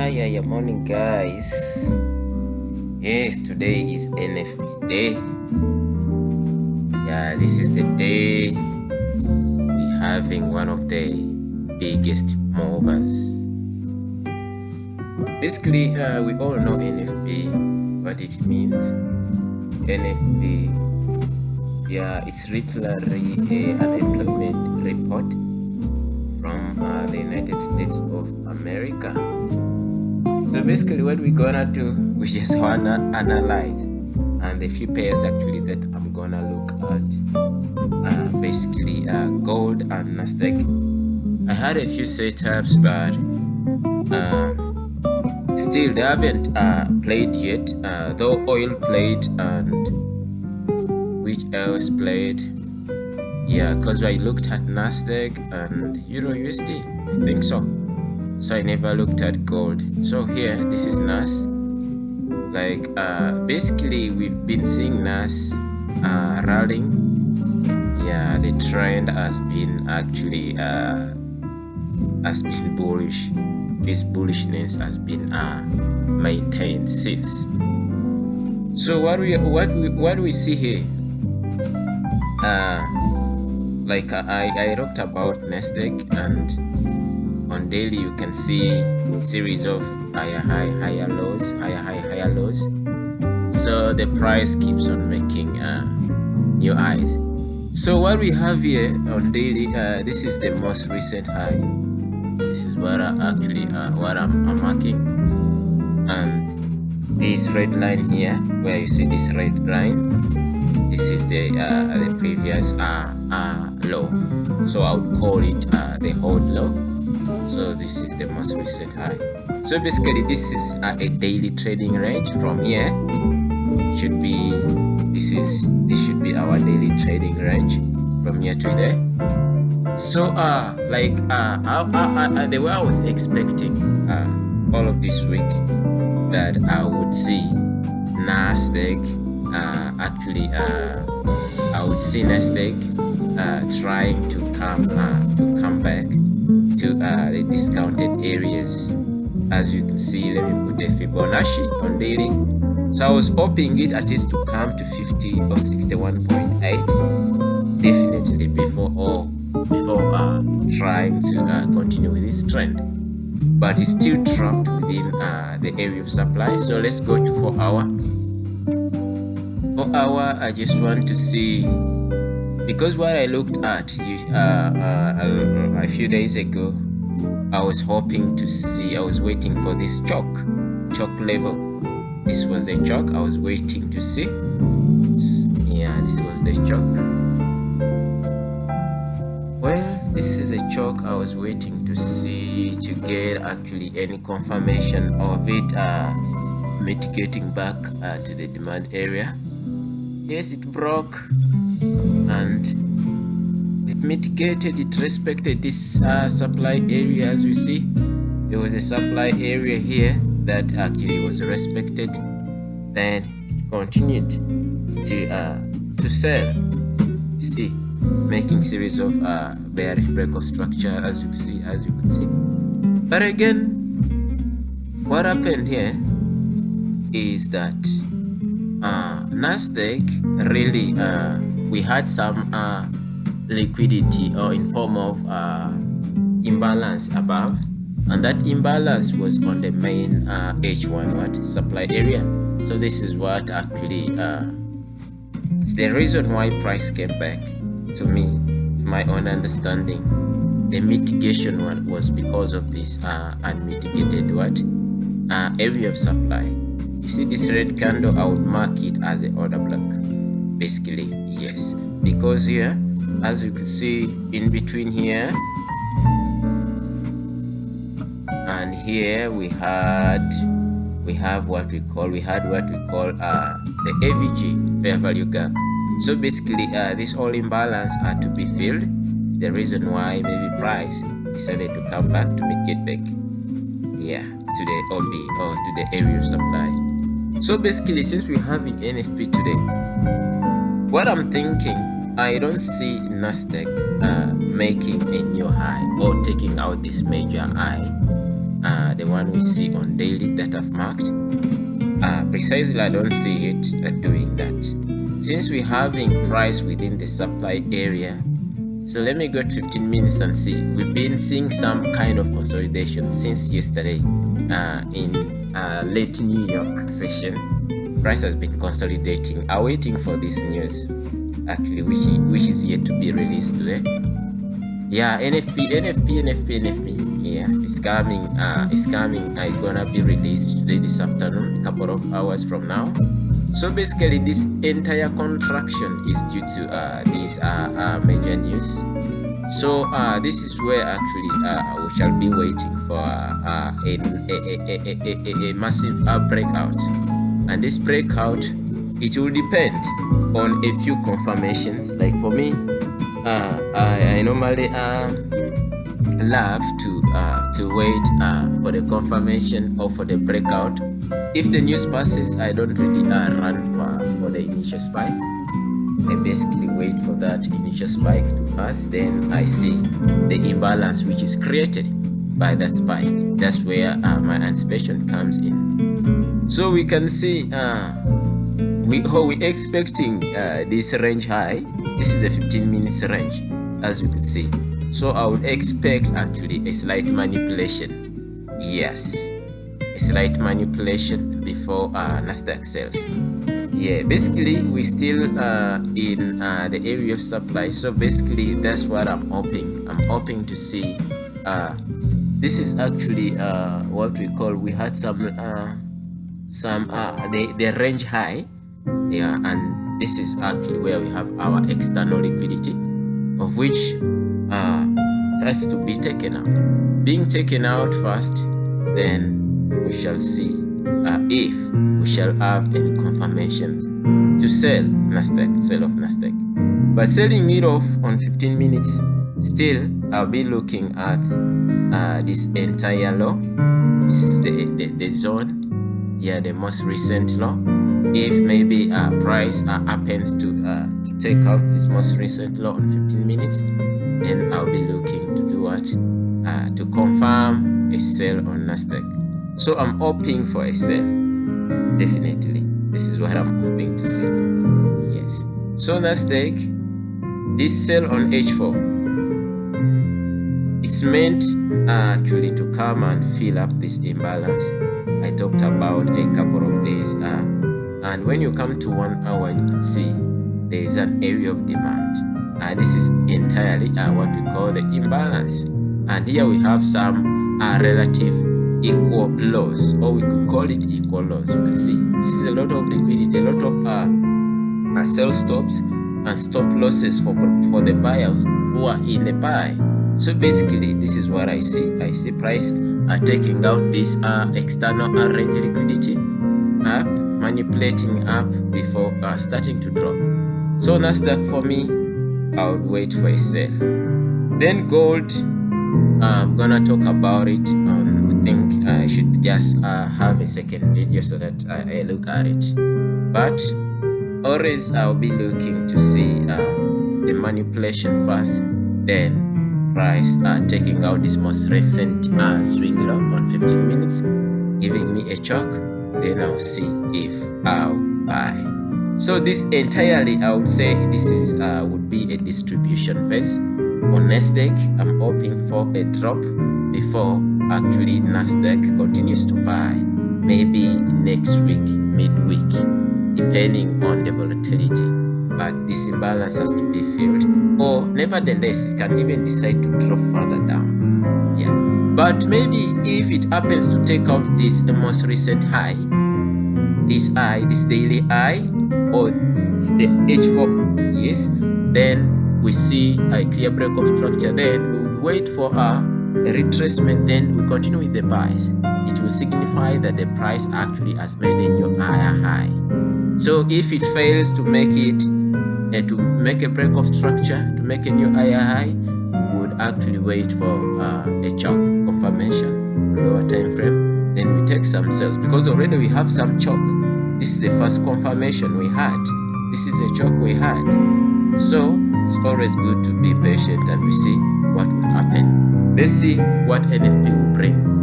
Yeah, morning, guys. Yes, today is NFP day. Yeah, this is the day we're having one of the biggest movers. Basically, we all know NFP, what it means. NFP, yeah, it's literally an employment report from the United States of America. So basically what we're gonna do, we just wanna analyze and the few pairs actually that I'm gonna look at, basically gold and Nasdaq. I had a few setups, but still they haven't played yet, though oil played and which else played. Yeah, because I looked at Nasdaq and Euro USD, I think so. So I never looked at gold. So here, this is NAS. Like basically we've been seeing NAS rallying. Yeah, the trend has been actually bullish. This bullishness has been maintained since. So what do we see here? Like I talked about Nasdaq, and on daily you can see series of higher high, higher lows, higher high, higher lows. So the price keeps on making new highs. So what we have here on daily, this is the most recent high. This is what I'm marking, and this red line here, where you see this red line, this is the previous low. So I would call it the hold low. So this is the most recent high. So basically this is a daily trading range. From here should be this should be our daily trading range from here to there. So the way I was expecting all of this week that I would see Nasdaq I would see Nasdaq trying to come back to the discounted areas. As you can see, let me put the Fibonacci on daily. So I was hoping it at least to come to 50 or 61.8 definitely before trying to continue with this trend, but it's still trapped within the area of supply. So let's go to 4 hour. 4 hour, I just want to see, because what I looked at a few days ago, I was hoping to see, I was waiting for this chalk level. This was the chalk I was waiting to see. Yeah, this was the chalk. Well, this is the chalk I was waiting to see, to get actually any confirmation of it mitigating back to the demand area. Yes, it broke and it mitigated, it respected this supply area. As you see, there was a supply area here that actually was respected, then it continued to sell. You see, making series of bearish break of structure, as you could see. But again, what happened here is that Nasdaq really we had some liquidity or in form of imbalance above, and that imbalance was on the main H1 supply area. So this is what actually the reason why price came back. To me, my own understanding, the mitigation one was because of this unmitigated area of supply. You see this red candle, I would mark it as an order block, basically. Yes, because here, as you can see, in between here and here, we have what we call the AVG, fair value gap. So basically this all imbalance had to be filled. The reason why maybe price decided to come back to mitigate back, yeah, to the OB or to the area of supply. So basically, since we're having NFP today, what I'm thinking, I don't see Nasdaq making a new high or taking out this major high, the one we see on daily that I've marked. Precisely, I don't see it doing that. Since we're having price within the supply area, so let me go to 15 minutes and see. We've been seeing some kind of consolidation since yesterday in late New York session. Price has been consolidating, awaiting for this news actually, which is yet to be released today. Yeah, NFP. Yeah, it's coming. It's gonna be released today, this afternoon, a couple of hours from now. So basically, this entire contraction is due to these major news. So this is where actually we shall be waiting for a massive breakout. And this breakout, it will depend on a few confirmations. Like for me, I normally love to wait for the confirmation or for the breakout. If the news passes, I don't really run for the initial spike. I basically wait for that initial spike to pass, then I see the imbalance which is created by that spike. That's where my anticipation comes in. So we can see we're expecting this range high. This is a 15 minutes range, as you can see. So I would expect actually a slight manipulation. Yes, a slight manipulation before Nasdaq sells. Yeah, basically we're still in the area of supply. So basically that's what I'm hoping. I'm hoping to see. This is actually what we call. We had the range high. Yeah, and this is actually where we have our external liquidity, of which has to be taken out. Being taken out first, then we shall see if we shall have any confirmations to sell off Nasdaq. But selling it off on 15 minutes, still I'll be looking at this entire low. This is the zone. Yeah, the most recent low. If maybe price happens to take out this most recent low on 15 minutes, then I'll be looking to do what? To confirm a sell on Nasdaq. So I'm hoping for a sell. Definitely. This is what I'm hoping to see. Yes. So Nasdaq, this sell on H4, it's meant actually to come and fill up this imbalance I talked about a couple of days. And when you come to 1 hour, you can see there is an area of demand. This is entirely what we call the imbalance. And here we have some relative equal lows, or we could call it equal lows. You can see this is a lot of liquidity, a lot of sell stops and stop losses for the buyers who are in the buy. So basically, this is what I see. I see price taking out this external range liquidity up, manipulating up before starting to drop. So Nasdaq, for me, I would wait for a sell. Then gold, I'm gonna talk about it. I think I should just have a second video so that I look at it. But always I'll be looking to see the manipulation first, then price taking out this most recent swing low on 15 minutes, giving me a choke. Then I'll see if I'll buy. So this entirely, I would say this is would be a distribution phase. On Nasdaq, I'm hoping for a drop before actually Nasdaq continues to buy. Maybe next week, midweek, depending on the volatility. But this imbalance has to be filled. Or nevertheless, it can even decide to drop further down. Yeah. But maybe if it happens to take out this most recent high, this daily high, or it's the H4, yes, then we see a clear break of structure. Then we would wait for a retracement, then we continue with the buys. It will signify that the price actually has made a new higher high. So if it fails to make it, to make a break of structure, to make a new higher high, we would actually wait for a choke confirmation, lower time frame. Then we take some sales because already we have some choke. This is the first confirmation we had. This is a choke we had. So it's always good to be patient and we see what will happen. Let's see what NFP will bring.